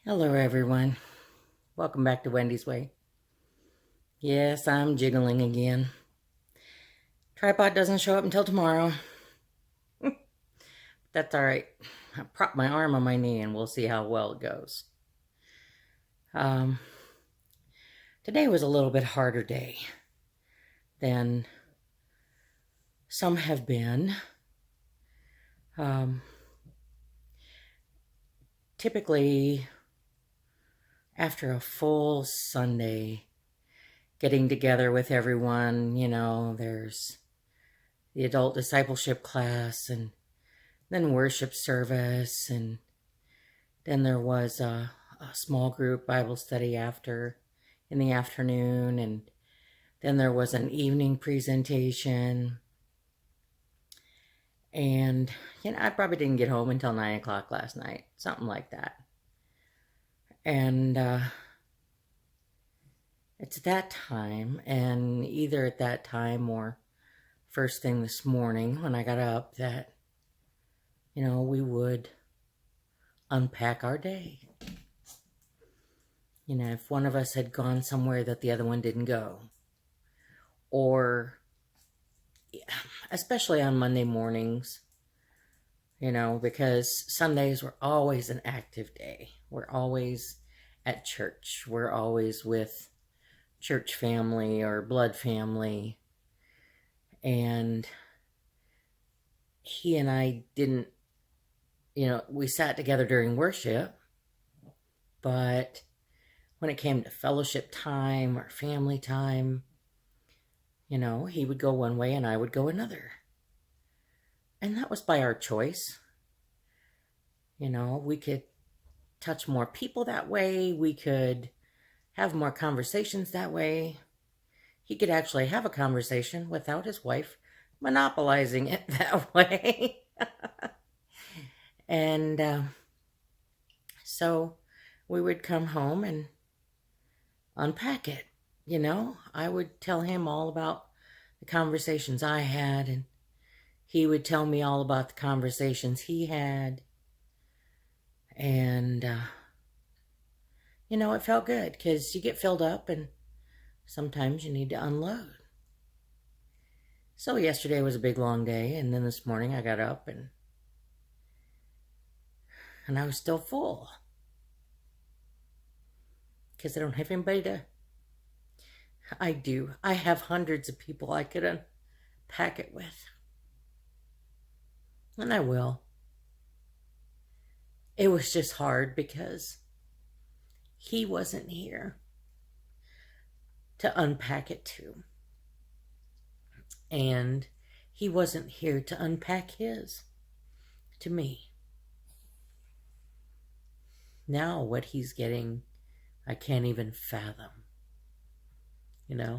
Hello, everyone. Welcome back to Wendy's Way. Yes, I'm jiggling again. Tripod doesn't show up until tomorrow. That's all right. I prop my arm on my knee and we'll see how well it goes. Um, Today was a little bit harder day than some have been. Um, Typically, after a full Sunday, getting together with everyone, there's the adult discipleship class and then worship service, and then there was a small group Bible study in the afternoon, and then there was an evening presentation. And I probably didn't get home until 9 o'clock last night, something like that. And it's that time, and either at that time or first thing this morning when I got up, that we would unpack our day. If one of us had gone somewhere that the other one didn't go, or especially on Monday mornings, because Sundays were always an active day. We're always at church. We're always with church family or blood family. And he and I didn't, we sat together during worship, but when it came to fellowship time or family time, he would go one way and I would go another. And that was by our choice. We could touch more people that way. We could have more conversations that way. He could actually have a conversation without his wife monopolizing it that way. And so we would come home and unpack it. I would tell him all about the conversations I had, and he would tell me all about the conversations he had. And, it felt good because you get filled up and sometimes you need to unload. So yesterday was a big long day, and then this morning I got up and I was still full because I don't have anybody to. I do. I have hundreds of people I could unpack it with. And I will. It was just hard because he wasn't here to unpack it to. And he wasn't here to unpack his to me. Now what he's getting, I can't even fathom.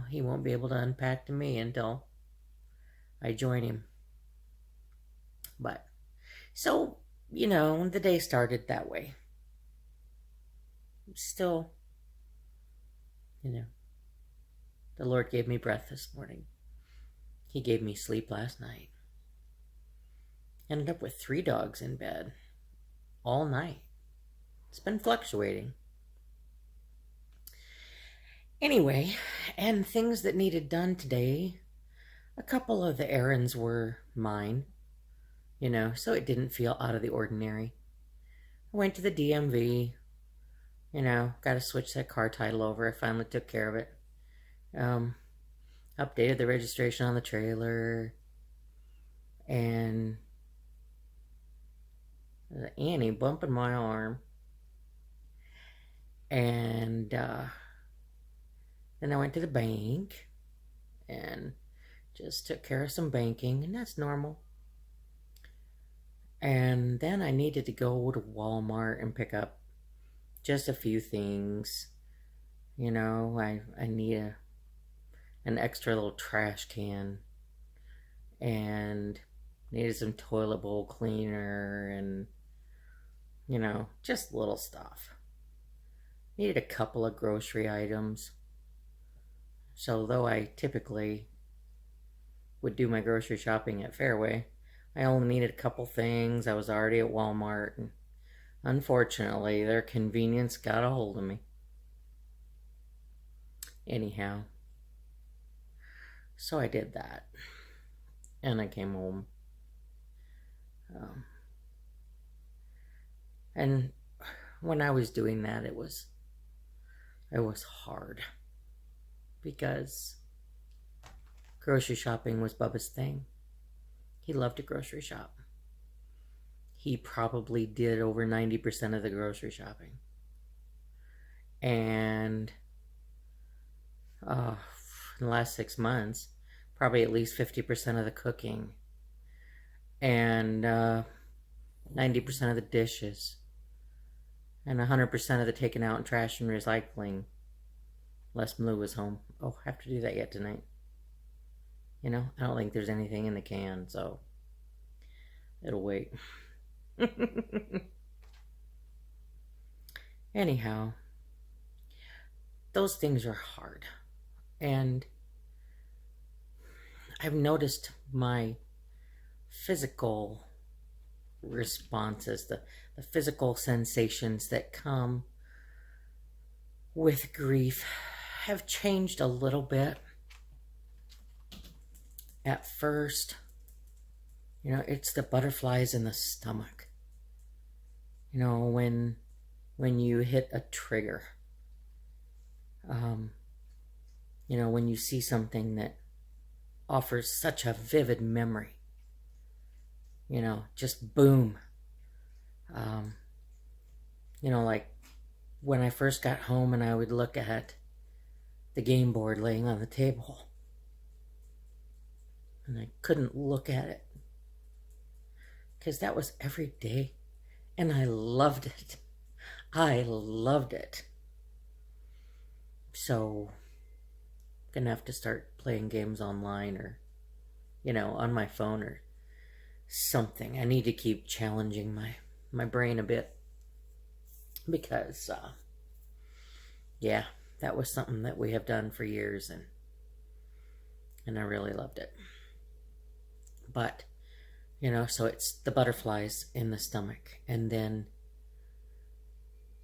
He won't be able to unpack to me until I join him. But, so, the day started that way. Still, the Lord gave me breath this morning. He gave me sleep last night. Ended up with 3 dogs in bed all night. It's been fluctuating. Anyway, and things that needed done today, a couple of the errands were mine, so it didn't feel out of the ordinary. I went to the DMV, got to switch that car title over. I finally took care of it. Updated the registration on the trailer, and Annie bumping my arm. And then I went to the bank and just took care of some banking, and that's normal. And then I needed to go to Walmart and pick up just a few things. I need an extra little trash can, and needed some toilet bowl cleaner, and just little stuff. Needed a couple of grocery items. So though I typically would do my grocery shopping at Fairway, I only needed a couple things. I was already at Walmart and Unfortunately, their convenience got a hold of me. Anyhow, so I did that. And I came home. Um, and when I was doing that, it was hard because grocery shopping was Bubba's thing. He loved to grocery shop. He probably did over 90% of the grocery shopping. And in the last 6 months, probably at least 50% of the cooking. And 90% of the dishes. And 100% of the taken out and trash and recycling. Unless Blue was home. Oh, I have to do that yet tonight. You know, I don't think there's anything in the can, so it'll wait. Anyhow, those things are hard. And I've noticed my physical responses, the physical sensations that come with grief have changed a little bit. At first, you know, it's the butterflies in the stomach. You know, when you hit a trigger. You know, when you see something that offers such a vivid memory. You know, just boom. You know, like when I first got home and I would look at the game board laying on the table. And I couldn't look at it. Because that was every day. And I loved it. I loved it. So, I'm going to have to start playing games online or, you know, on my phone or something. I need to keep challenging my brain a bit. Because, yeah, that was something that we have done for years and I really loved it. But, you know, so it's the butterflies in the stomach. And then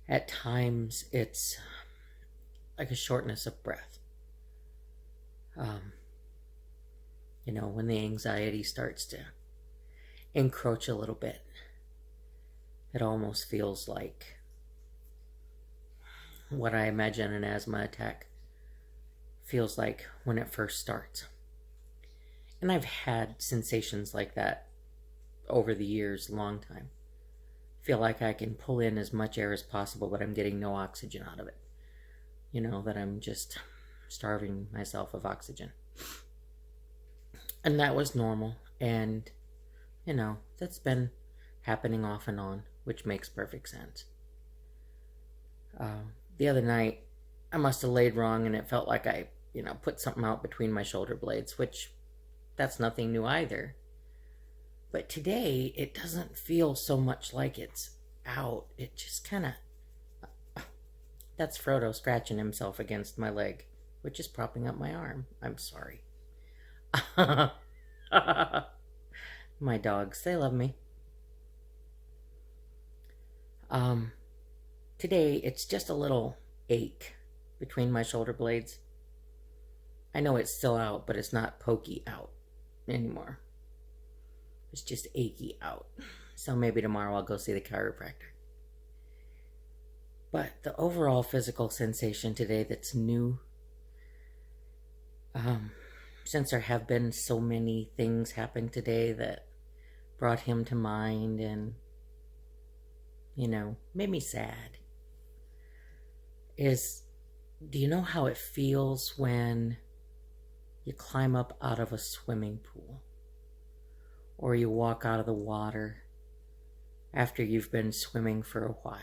at times it's like a shortness of breath. You know, when the anxiety starts to encroach a little bit, it almost feels like what I imagine an asthma attack feels like when it first starts. And I've had sensations like that over the years, long time. Feel like I can pull in as much air as possible, but I'm getting no oxygen out of it. You know, that I'm just starving myself of oxygen. And that was normal. And, you know, that's been happening off and on, which makes perfect sense. The other night, I must have laid wrong and it felt like I, you know, put something out between my shoulder blades, which that's nothing new either. But today, it doesn't feel so much like it's out. It just kind of... That's Frodo scratching himself against my leg, which is propping up my arm. I'm sorry. My dogs, they love me. Today, it's just a little ache between my shoulder blades. I know it's still out, but it's not pokey out anymore. It's just achy out. So maybe tomorrow I'll go see the chiropractor. But the overall physical sensation today that's new, since there have been so many things happen today that brought him to mind and, you know, made me sad, is, do you know how it feels when you climb up out of a swimming pool? Or you walk out of the water after you've been swimming for a while.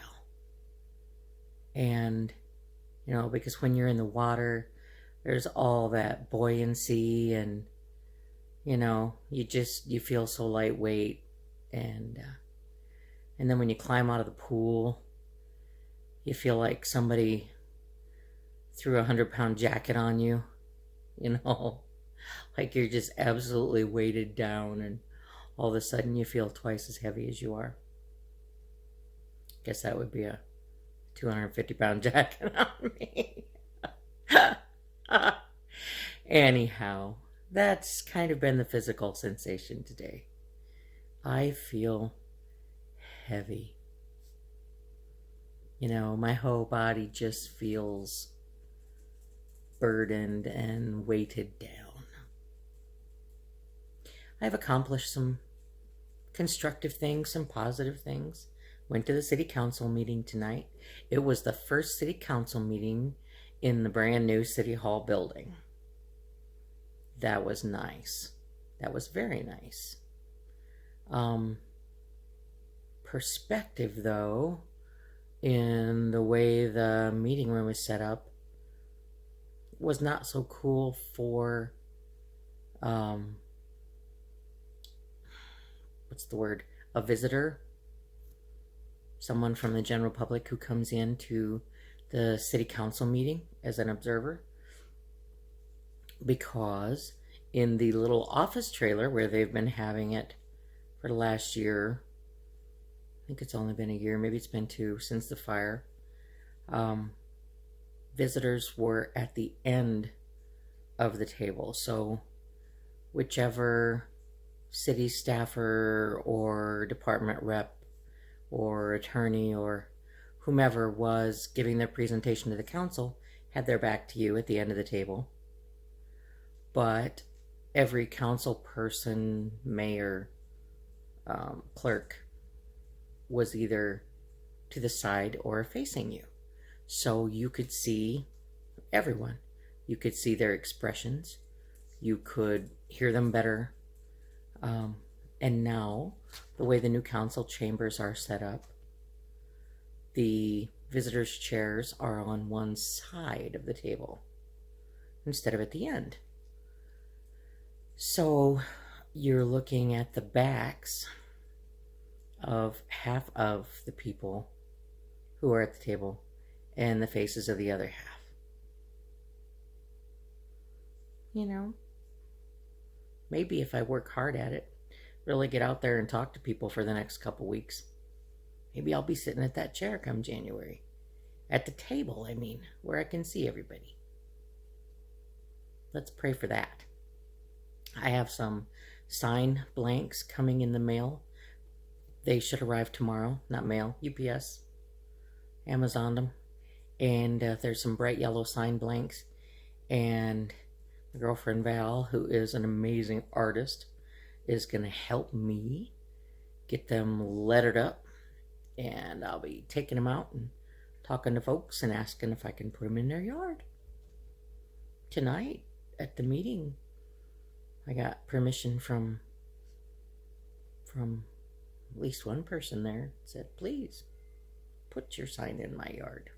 And, you know, because when you're in the water, there's all that buoyancy and, you know, you feel so lightweight. And then when you climb out of the pool, you feel like somebody threw a 100-pound jacket on you, you know, like you're just absolutely weighted down and all of a sudden you feel twice as heavy as you are. Guess that would be a 250-pound jacket on me. Anyhow, that's kind of been the physical sensation today. I feel heavy. You know, my whole body just feels burdened and weighted down. I've accomplished some constructive things, some positive things. Went to the city council meeting tonight. It was the first city council meeting in the brand new city hall building. That was nice. That was very nice. Perspective, though, in the way the meeting room is set up, was not so cool for, what's the word? A visitor. Someone from the general public who comes in to the city council meeting as an observer. Because in the little office trailer where they've been having it for the last year, I think it's only been a year, maybe it's been 2 since the fire, visitors were at the end of the table. So whichever city staffer or department rep or attorney or whomever was giving their presentation to the council had their back to you at the end of the table. But every council person, mayor, clerk was either to the side or facing you. So you could see everyone. You could see their expressions. You could hear them better. And now, the way the new council chambers are set up, the visitors' chairs are on one side of the table instead of at the end. So you're looking at the backs of half of the people who are at the table and the faces of the other half. You know, maybe if I work hard at it, really get out there and talk to people for the next couple weeks, maybe I'll be sitting at that chair come January. At the table, I mean, where I can see everybody. Let's pray for that. I have some sign blanks coming in the mail. They should arrive tomorrow. Not mail, UPS. Amazon them. And there's some bright yellow sign blanks. And my girlfriend Val, who is an amazing artist, is going to help me get them lettered up. And I'll be taking them out and talking to folks and asking if I can put them in their yard. Tonight at the meeting, I got permission from at least one person there. Said, please put your sign in my yard.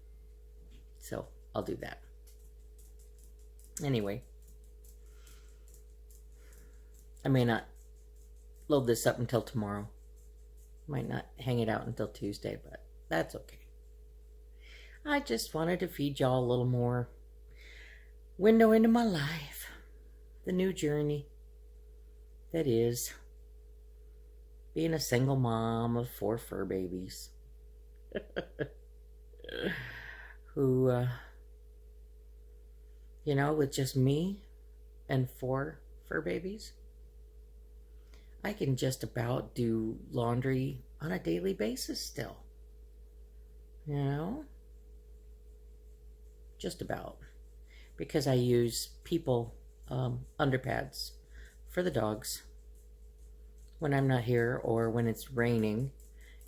So I'll do that. Anyway, I may not load this up until tomorrow. Might not hang it out until Tuesday, but that's okay. I just wanted to feed y'all a little more window into my life. The new journey that is being a single mom of 4 fur babies. Who, you know, with just me and 4 fur babies, I can just about do laundry on a daily basis still. You know? Just about. Because I use people underpads for the dogs when I'm not here or when it's raining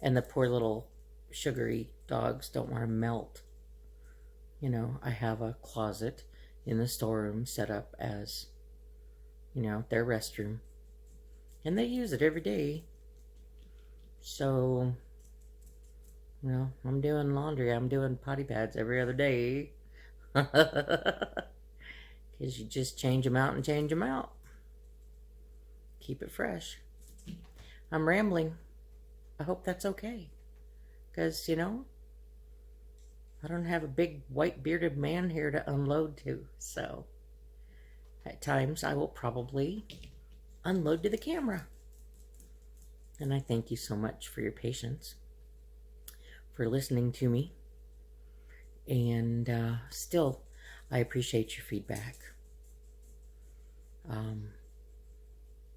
and the poor little sugary dogs don't want to melt. You know, I have a closet in the storeroom set up as, you know, their restroom. And they use it every day. So, you know, I'm doing laundry. I'm doing potty pads every other day. Because you just change them out and change them out. Keep it fresh. I'm rambling. I hope that's okay. Because, you know, I don't have a big white bearded man here to unload to. So, at times I will probably unload to the camera. And I thank you so much for your patience, for listening to me. And still, I appreciate your feedback.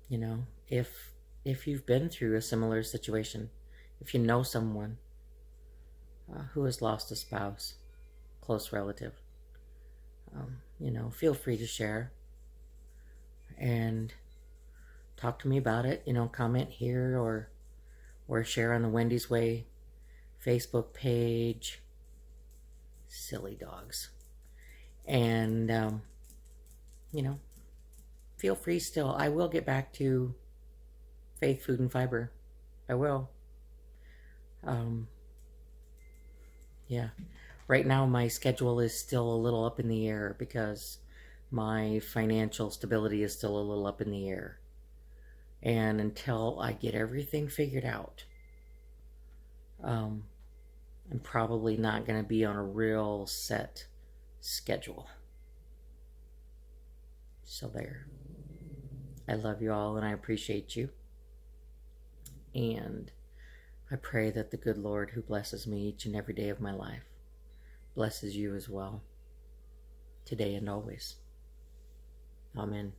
You know, if you've been through a similar situation, if you know someone who has lost a spouse, close relative, you know, feel free to share and talk to me about it. You know, comment here or share on the Wendy's Way Facebook page. Silly dogs. And you know, feel free still. I will get back to faith, food, and fiber. I will. Yeah. Right now, my schedule is still a little up in the air because my financial stability is still a little up in the air. And until I get everything figured out, I'm probably not going to be on a real set schedule. So there. I love you all and I appreciate you. And I pray that the good Lord who blesses me each and every day of my life blesses you as well, today and always. Amen.